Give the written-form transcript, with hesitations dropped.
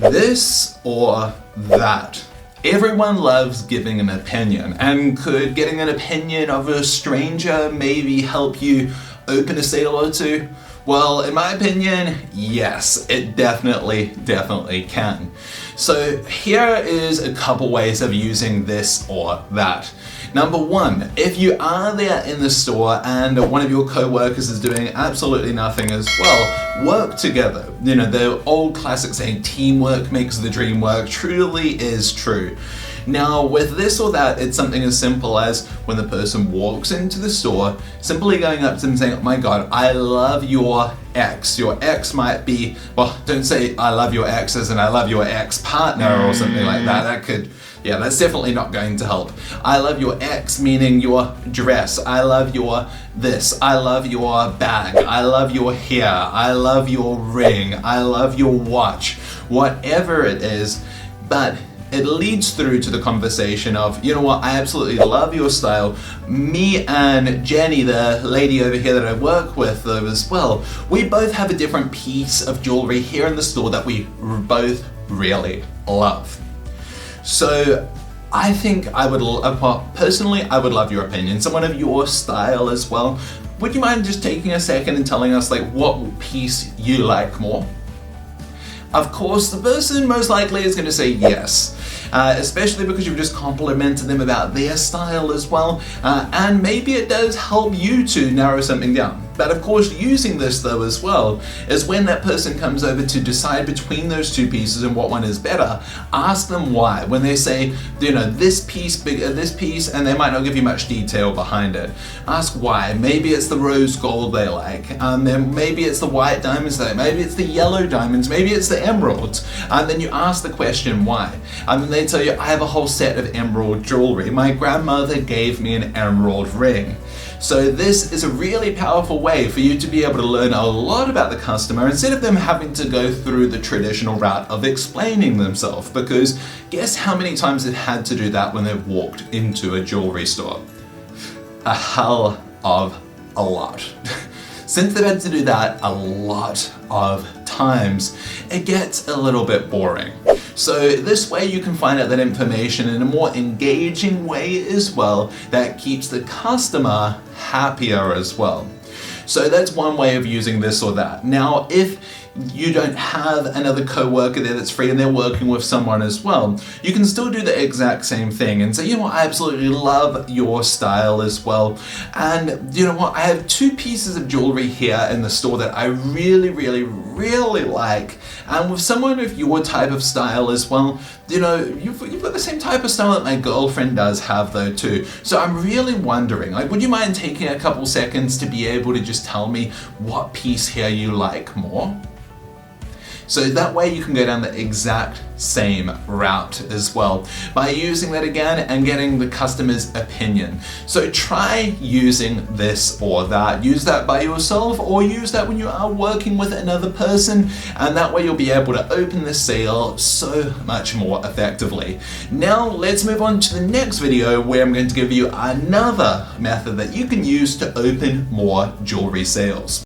This or that. Everyone loves giving an opinion, and could getting an opinion of a stranger maybe help you open a sale or two? Well, in my opinion, yes, it definitely can. So here is a couple ways of using this or that. Number one, if you are there in the store and one of your co-workers is doing absolutely nothing as well, work together. You know, the old classic saying, teamwork makes the dream work, truly is true. Now, with this or that, it's something as simple as when the person walks into the store, simply going up to them and saying, oh my God, I love your ex. Your ex might be, well, don't say I love your ex as in I love your ex-partner or something like that. That could, yeah, that's definitely not going to help. I love your ex, meaning your dress. I love your this. I love your bag. I love your hair. I love your ring. I love your watch. Whatever it is, but it leads through to the conversation of, you know what, I absolutely love your style. Me and Jenny, the lady over here that I work with though as well, we both have a different piece of jewelry here in the store that we both really love. So I think I would, personally, I would love your opinion, someone of your style as well. Would you mind just taking a second and telling us like what piece you like more? Of course, the person most likely is going to say yes, especially because you've just complimented them about their style as well, and maybe it does help you to narrow something down. But of course, using this though as well is when that person comes over to decide between those two pieces and what one is better, ask them why. When they say, you know, this piece bigger, this piece, and they might not give you much detail behind it, ask why. Maybe it's the rose gold they like, then maybe it's the white diamonds they like, maybe it's the yellow diamonds, maybe it's the emeralds, and then you ask the question why. And then they tell you, I have a whole set of emerald jewelry. My grandmother gave me an emerald ring. So this is a really powerful way for you to be able to learn a lot about the customer instead of them having to go through the traditional route of explaining themselves, because guess how many times they've had to do that when they've walked into a jewelry store? A hell of a lot. Since they've had to do that a lot of times, it gets a little bit boring. So this way you can find out that information in a more engaging way as well that keeps the customer happier as well. So that's one way of using this or that. Now, if you don't have another co-worker there that's free and they're working with someone as well, you can still do the exact same thing and say, you know what, I absolutely love your style as well. And you know what, I have two pieces of jewelry here in the store that I really like. And with someone of your type of style as well, you know, you've got the same type of style that my girlfriend does have though too. So I'm really wondering, like, would you mind taking a couple seconds to be able to just tell me what piece here you like more? So that way you can go down the exact same route as well by using that again and getting the customer's opinion. So try using this or that. Use that by yourself or use that when you are working with another person, and that way you'll be able to open the sale so much more effectively. Now let's move on to the next video where I'm going to give you another method that you can use to open more jewelry sales.